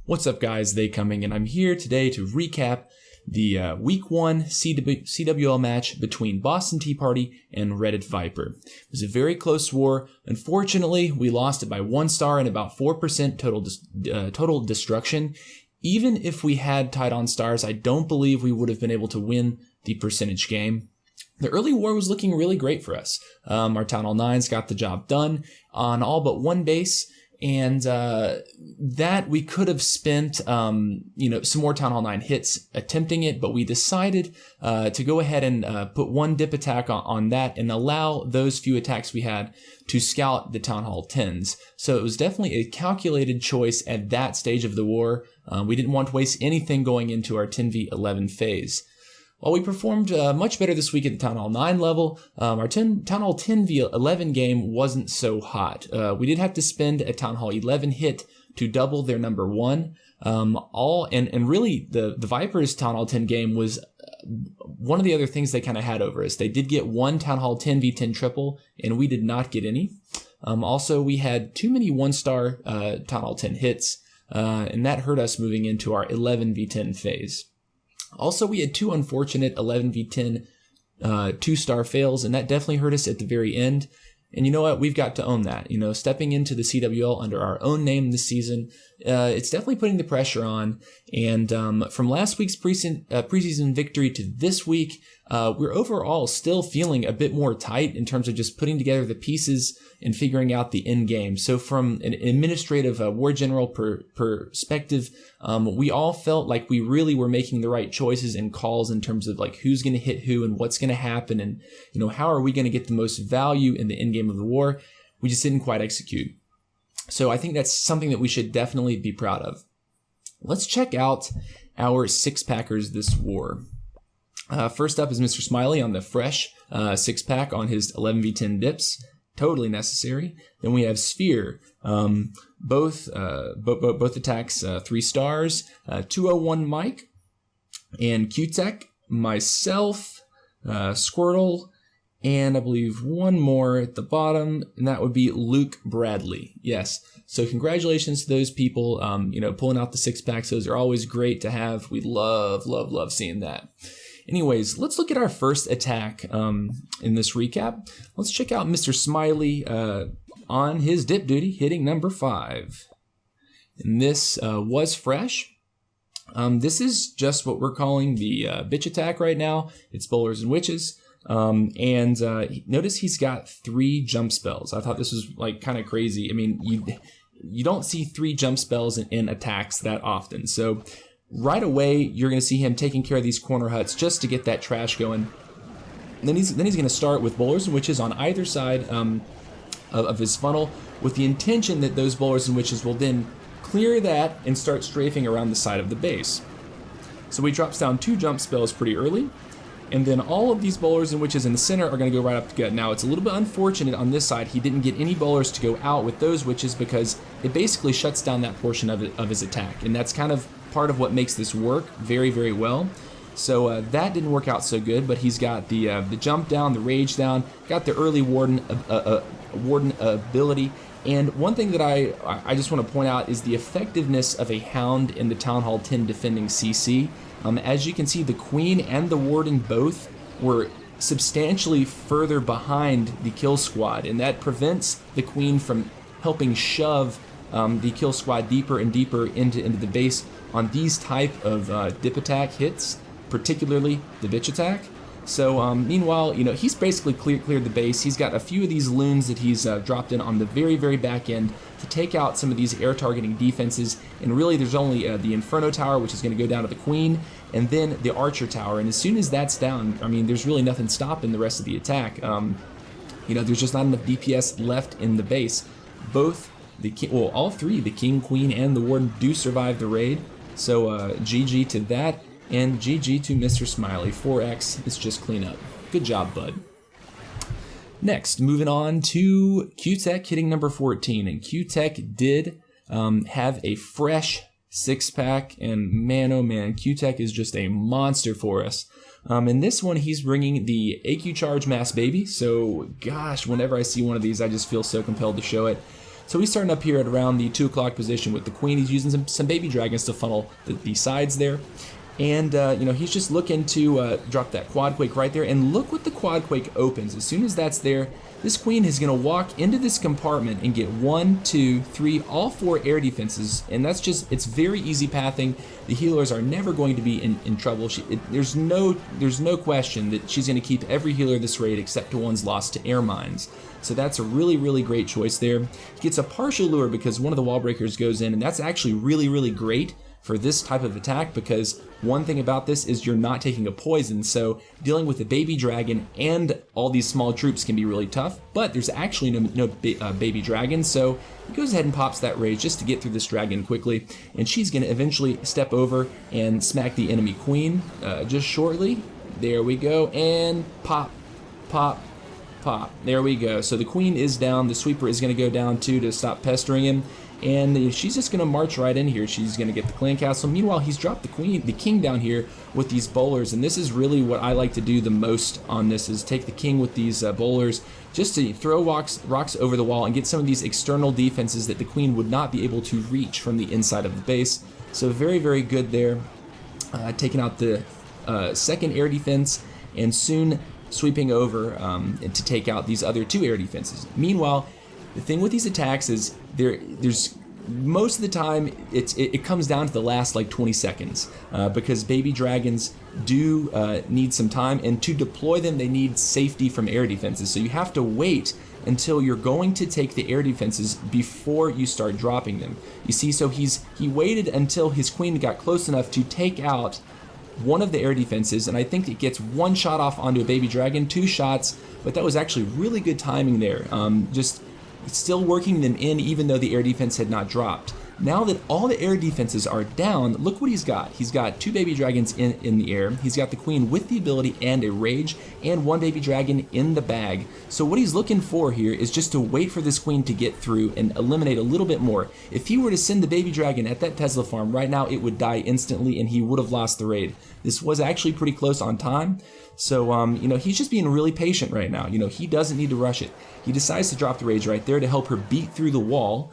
What's up guys, They Coming, and I'm here today to recap the Week 1 CWL match between BostonTeaParty and Reddit Viper. It was a very close war. Unfortunately, we lost it by 1 star and about 4% total destruction. Even if we had tied on stars, I don't believe we would have been able to win the percentage game. The early war was looking really great for us. Our Town Hall 9s got the job done on all but one base. And that we could have spent, some more Town Hall 9 hits attempting it, but we decided to go ahead and put one dip attack on that and allow those few attacks we had to scout the Town Hall 10s. So it was definitely a calculated choice at that stage of the war. We didn't want to waste anything going into our 10v11 phase. While we performed much better this week at the Town Hall 9 level, our Town Hall 10v11 game wasn't so hot. We did have to spend a Town Hall 11 hit to double their number 1. Really the Vipers Town Hall 10 game was one of the other things they kind of had over us. They did get one Town Hall 10v10 triple, and we did not get any. Also, we had too many 1-star Town Hall 10 hits, and that hurt us moving into our 11v10 phase. Also, we had 2 unfortunate 11v10 2-star fails, and that definitely hurt us at the very end. And you know what? We've got to own that. Stepping into the CWL under our own name this season, it's definitely putting the pressure on. And from last week's preseason victory to this week, we're overall still feeling a bit more tight in terms of just putting together the pieces and figuring out the end game. So from an administrative war general perspective, we all felt like we really were making the right choices and calls in terms of like who's going to hit who and what's going to happen, and how are we going to get the most value in the end game of the war. We just didn't quite execute. So I think that's something that we should definitely be proud of. Let's check out our 6-packers this war. First up is Mr. Smiley on the fresh 6-pack on his 11v10 dips. Totally necessary. Then we have Sphere. Both attacks 3 stars. 201 Mike and Qtek. Myself, Squirtle, and I believe one more at the bottom, and that would be Luke Bradley. Yes. So congratulations to those people, pulling out the 6-packs. Those are always great to have. We love seeing that. Anyways, let's look at our first attack in this recap. Let's check out Mr. Smiley on his dip duty, hitting number 5. And this was fresh. This is just what we're calling the bitch attack right now. It's bowlers and witches. Notice he's got 3 jump spells. I thought this was like kind of crazy. I mean, you don't see 3 jump spells in attacks that often. So right away, you're going to see him taking care of these corner huts just to get that trash going. And then he's going to start with bowlers and witches on either side of his funnel, with the intention that those bowlers and witches will then clear that and start strafing around the side of the base. So he drops down 2 jump spells pretty early. And then all of these bowlers and witches in the center are going to go right up to gut. Now, it's a little bit unfortunate on this side. He didn't get any bowlers to go out with those witches because it basically shuts down that portion of his attack. And that's kind of part of what makes this work very, very well. So that didn't work out so good, but he's got the jump down, the rage down, got the early warden ability. And one thing that I just want to point out is the effectiveness of a hound in the Town Hall 10 defending CC. As you can see, the Queen and the Warden both were substantially further behind the kill squad, and that prevents the Queen from helping shove the kill squad deeper and deeper into the base on these type of dip attack hits, particularly the bitch attack. So meanwhile, he's basically cleared the base. He's got a few of these loons that he's dropped in on the very, very back end to take out some of these air targeting defenses. And really, there's only the Inferno Tower, which is going to go down to the Queen, and then the Archer Tower. And as soon as that's down, I mean, there's really nothing stopping the rest of the attack. There's just not enough DPS left in the base. All 3, the King, Queen, and the Warden, do survive the raid. So GG to that. And GG to Mr. Smiley. 4x is just cleanup. Good job, bud. Next, moving on to Qtek hitting number 14. And Qtek did have a fresh 6-pack. And man, oh man, Qtek is just a monster for us. In this one, he's bringing the AQ Charge Mass Baby. So, gosh, whenever I see one of these, I just feel so compelled to show it. So he's starting up here at around the 2 o'clock position with the queen. He's using some baby dragons to funnel the sides there. And, he's just looking to drop that Quadquake right there. And look what the Quadquake opens. As soon as that's there, this queen is going to walk into this compartment and get 1, 2, 3, all 4 air defenses. And that's just, it's very easy pathing. The healers are never going to be in trouble. There's no question that she's going to keep every healer this raid except the ones lost to air mines. So that's a really, really great choice there. He gets a partial lure because one of the wall breakers goes in, and that's actually really, really great for this type of attack, because one thing about this is you're not taking a poison, so dealing with the baby dragon and all these small troops can be really tough, but there's actually no baby dragon, so he goes ahead and pops that rage just to get through this dragon quickly, and she's going to eventually step over and smack the enemy queen just shortly. There we go, and pop, pop, pop. There we go. So the queen is down, the sweeper is going to go down too to stop pestering him. And she's just going to march right in here. She's going to get the clan castle. Meanwhile, he's dropped the king down here with these bowlers. And this is really what I like to do the most on this, is take the king with these bowlers just to throw rocks over the wall and get some of these external defenses that the queen would not be able to reach from the inside of the base. So very, very good there. Taking out the second air defense and soon sweeping over to take out these other 2 air defenses. Meanwhile, the thing with these attacks is there's most of the time it comes down to the last like 20 seconds because baby dragons do need some time, and to deploy them they need safety from air defenses. So you have to wait until you're going to take the air defenses before you start dropping them. You see, so he waited until his queen got close enough to take out one of the air defenses, and I think it gets 1 shot off onto a baby dragon, 2 shots, but that was actually really good timing there. Just still working them in even though the air defense had not dropped. Now that all the air defenses are down, look what he's got. He's got 2 baby dragons in the air. He's got the queen with the ability and a rage, and 1 baby dragon in the bag. So what he's looking for here is just to wait for this queen to get through and eliminate a little bit more. If he were to send the baby dragon at that Tesla farm right now, it would die instantly and he would have lost the raid. This was actually pretty close on time. So, he's just being really patient right now. He doesn't need to rush it. He decides to drop the rage right there to help her beat through the wall.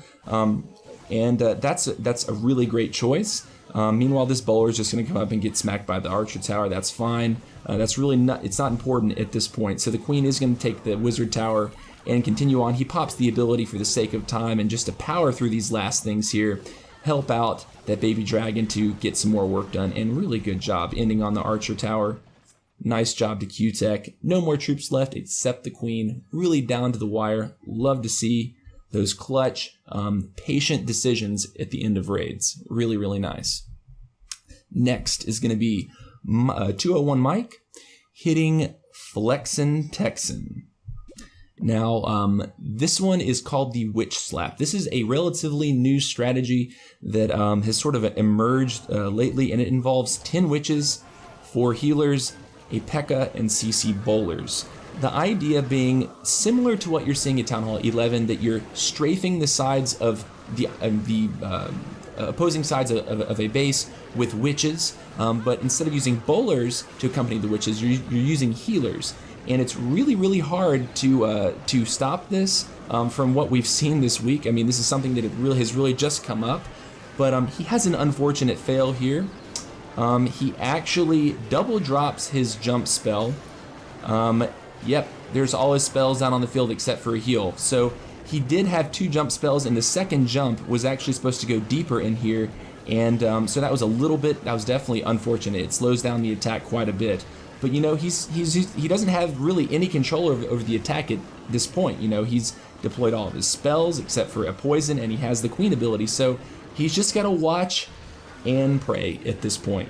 And that's a really great choice. Meanwhile, this bowler is just going to come up and get smacked by the archer tower. That's fine. That's really it's not important at this point. So the queen is going to take the wizard tower and continue on. He pops the ability for the sake of time and just to power through these last things here, help out that baby dragon to get some more work done. And really good job ending on the archer tower. Nice job to Qtek. No more troops left except the queen. Really down to the wire. Love to see those clutch, patient decisions at the end of raids. Really, really nice. Next is going to be 201 Mike hitting Flexin Texan. Now, this one is called the Witch Slap. This is a relatively new strategy that has sort of emerged lately, and it involves 10 witches, 4 healers, a P.E.K.K.A. and CC bowlers. The idea being similar to what you're seeing at Town Hall 11, that you're strafing the sides of the opposing sides of a base with witches, but instead of using bowlers to accompany the witches, you're using healers. And it's really, really hard to stop this from what we've seen this week. I mean, this is something that has really just come up, but he has an unfortunate fail here. He actually double drops his jump spell. Yep, there's all his spells down on the field except for a heal. So he did have 2 jump spells, and the second jump was actually supposed to go deeper in here. And so that was definitely unfortunate. It slows down the attack quite a bit. But he doesn't have really any control over the attack at this point. He's deployed all of his spells except for a poison, and he has the queen ability. So he's just got to watch and pray at this point.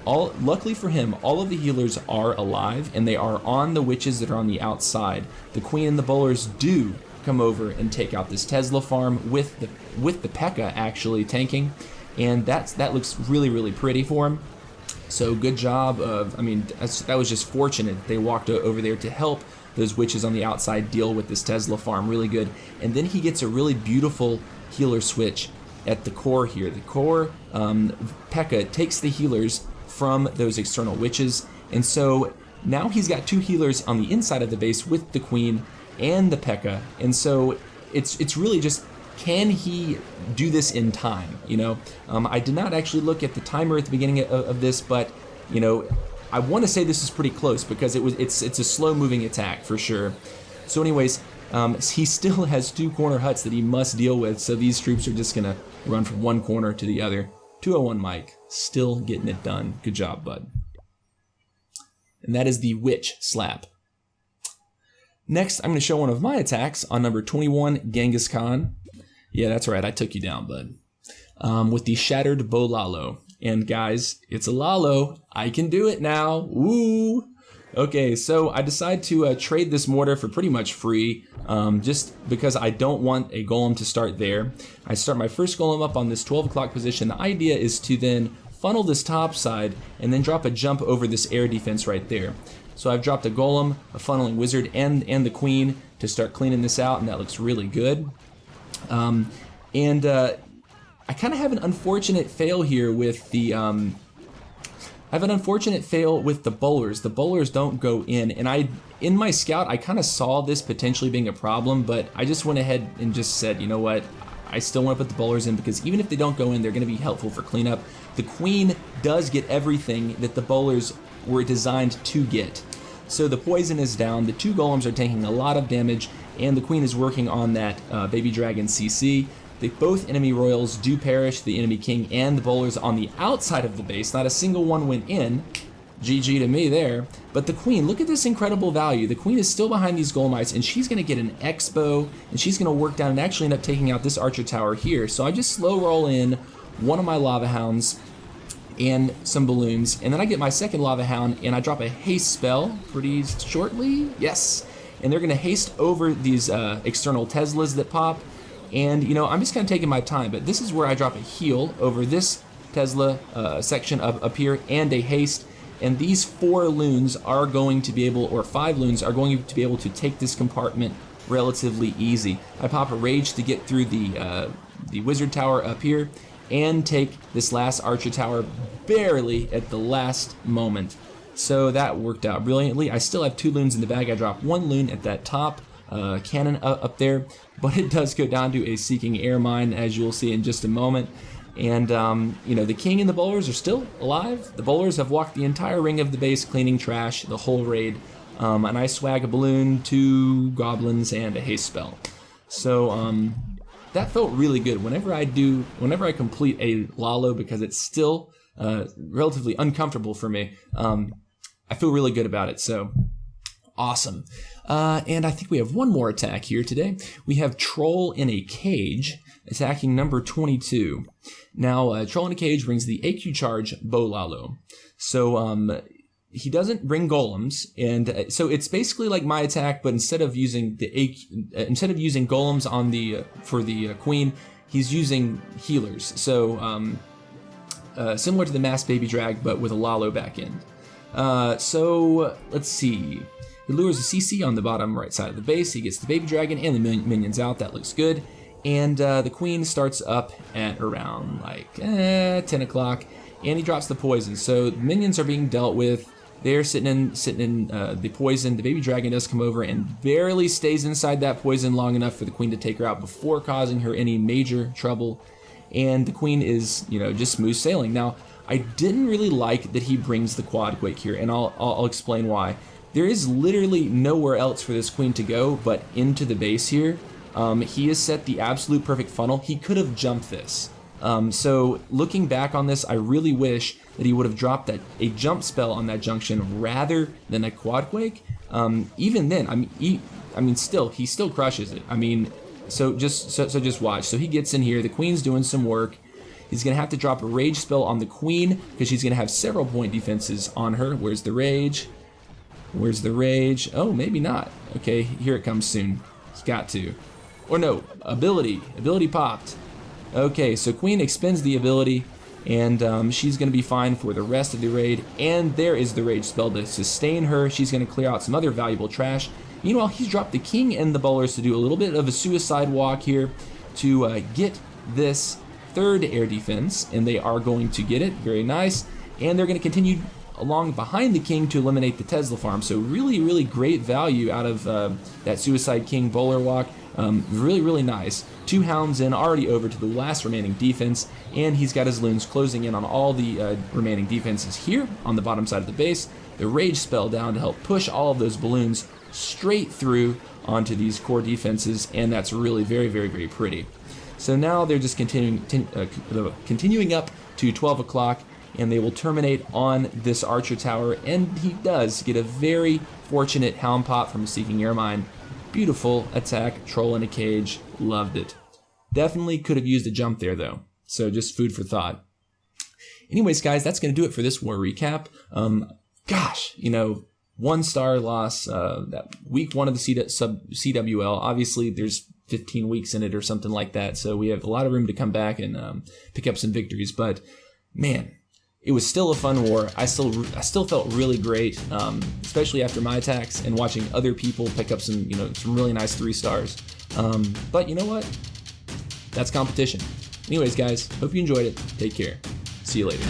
Luckily for him, all of the healers are alive, and they are on the witches that are on the outside. The queen and the bowlers do come over and take out this Tesla farm with the P.E.K.K.A. actually tanking, and that looks really, really pretty for him. So good job that was just fortunate. They walked over there to help those witches on the outside deal with this Tesla farm. Really good. And then he gets a really beautiful healer switch at the core here. The core P.E.K.K.A. takes the healers from those external witches, and so now he's got 2 healers on the inside of the base with the queen and the P.E.K.K.A. And so it's really just can he do this in time? You know, I did not actually look at the timer at the beginning of this, but you know, I want to say this is pretty close because it's a slow moving attack for sure. So anyways, he still has 2 corner huts that he must deal with, so these troops are just gonna run from one corner to the other. 201 Mike, still getting it done. Good job, bud. And that is the Witch Slap. Next, I'm going to show one of my attacks on number 21, Genghis Khan. Yeah, that's right, I took you down, bud. With the Shattered Bow Lalo. And guys, it's a Lalo. I can do it now. Woo! Okay, so I decide to trade this mortar for pretty much free, just because I don't want a golem to start there. I start my first golem up on this 12 o'clock position. The idea is to then funnel this top side and then drop a jump over this air defense right there. So I've dropped a golem, a funneling wizard, and the queen to start cleaning this out, and that looks really good. I kind of have an unfortunate fail here with the bowlers. The bowlers don't go in, and in my scout I kind of saw this potentially being a problem, but I just went ahead and just said, you know what, I still want to put the bowlers in because even if they don't go in, they're going to be helpful for cleanup. The queen does get everything that the bowlers were designed to get. So the poison is down, the 2 golems are taking a lot of damage, and the queen is working on that baby dragon CC. Both enemy royals do perish, the enemy king and the bowlers on the outside of the base. Not a single one went in. GG to me there. But the queen, look at this incredible value. The queen is still behind these golemites, and she's going to get an Expo, and she's going to work down and actually end up taking out this archer tower here. So I just slow roll in one of my lava hounds and some balloons, and then I get my second lava hound, and I drop a haste spell pretty shortly. Yes. And they're going to haste over these external Teslas that pop. And, you know, I'm just kind of taking my time, but this is where I drop a heal over this Tesla section up here and a haste. And these 4 loons are going to be able, or 5 loons are going to be able to take this compartment relatively easy. I pop a rage to get through the wizard tower up here and take this last archer tower barely at the last moment. So that worked out brilliantly. I still have 2 loons in the bag. I drop 1 loon at that top cannon up there, but it does go down to a seeking air mine, as you'll see in just a moment. And you know, the king and the bowlers are still alive. The bowlers have walked the entire ring of the base cleaning trash the whole raid, and I swag a balloon, 2 goblins, and a haste spell. So that felt really good whenever I complete a Lalo, because it's still relatively uncomfortable for me. I feel really good about it, so awesome. And I think we have one more attack here today. We have Troll in a Cage attacking number 22. Now, Troll in a Cage brings the AQ charge Bow Lalo. So he doesn't bring golems, and so it's basically like my attack, but instead of using golems on the for the queen, he's using healers. So similar to the mass baby drag, but with a Lalo back end. So let's see. He lures a CC on the bottom right side of the base. He gets the baby dragon and the minions out. That looks good. And the queen starts up at around like 10 o'clock, and he drops the poison. So the minions are being dealt with. They're sitting in the poison. The baby dragon does come over and barely stays inside that poison long enough for the queen to take her out before causing her any major trouble. And the queen is, you know, just smooth sailing. Now, I didn't really like that he brings the quadquake here, and I'll explain why. There is literally nowhere else for this queen to go but into the base here. He has set the absolute perfect funnel. He could have jumped this. So looking back on this, I really wish that he would have dropped a jump spell on that junction rather than a quadquake. Even then, he still crushes it. I mean, so just watch. So he gets in here. The queen's doing some work. He's gonna have to drop a rage spell on the queen because she's gonna have several point defenses on her. Where's the rage? Where's the rage? Oh, maybe not. Okay, here it comes soon. He's got to. Or no, ability. Ability popped. Okay, so queen expends the ability, and she's going to be fine for the rest of the raid. And there is the rage spell to sustain her. She's going to clear out some other valuable trash. Meanwhile, he's dropped the king and the bowlers to do a little bit of a suicide walk here to get this third air defense, and they are going to get it. Very nice. And they're going to continue along behind the king to eliminate the Tesla farm. So really, really great value out of that Suicide King bowler walk. Really, really nice. 2 hounds in, already over to the last remaining defense, and he's got his loons closing in on all the remaining defenses here on the bottom side of the base. The rage spell down to help push all of those balloons straight through onto these core defenses, and that's really very, very, very pretty. So now they're just continuing up to 12 o'clock, and they will terminate on this archer tower, and he does get a very fortunate hound pop from a Seeking Air Mine. Beautiful attack, troll in a cage, loved it. Definitely could have used a jump there though, so just food for thought. Anyways guys, that's going to do it for this war recap. Gosh, 1-star loss, that week 1 of the CWL. Obviously there's 15 weeks in it or something like that, so we have a lot of room to come back and pick up some victories, but man, it was still a fun war. I still felt really great, especially after my attacks and watching other people pick up some really nice 3 stars. But you know what? That's competition. Anyways, guys, hope you enjoyed it. Take care. See you later.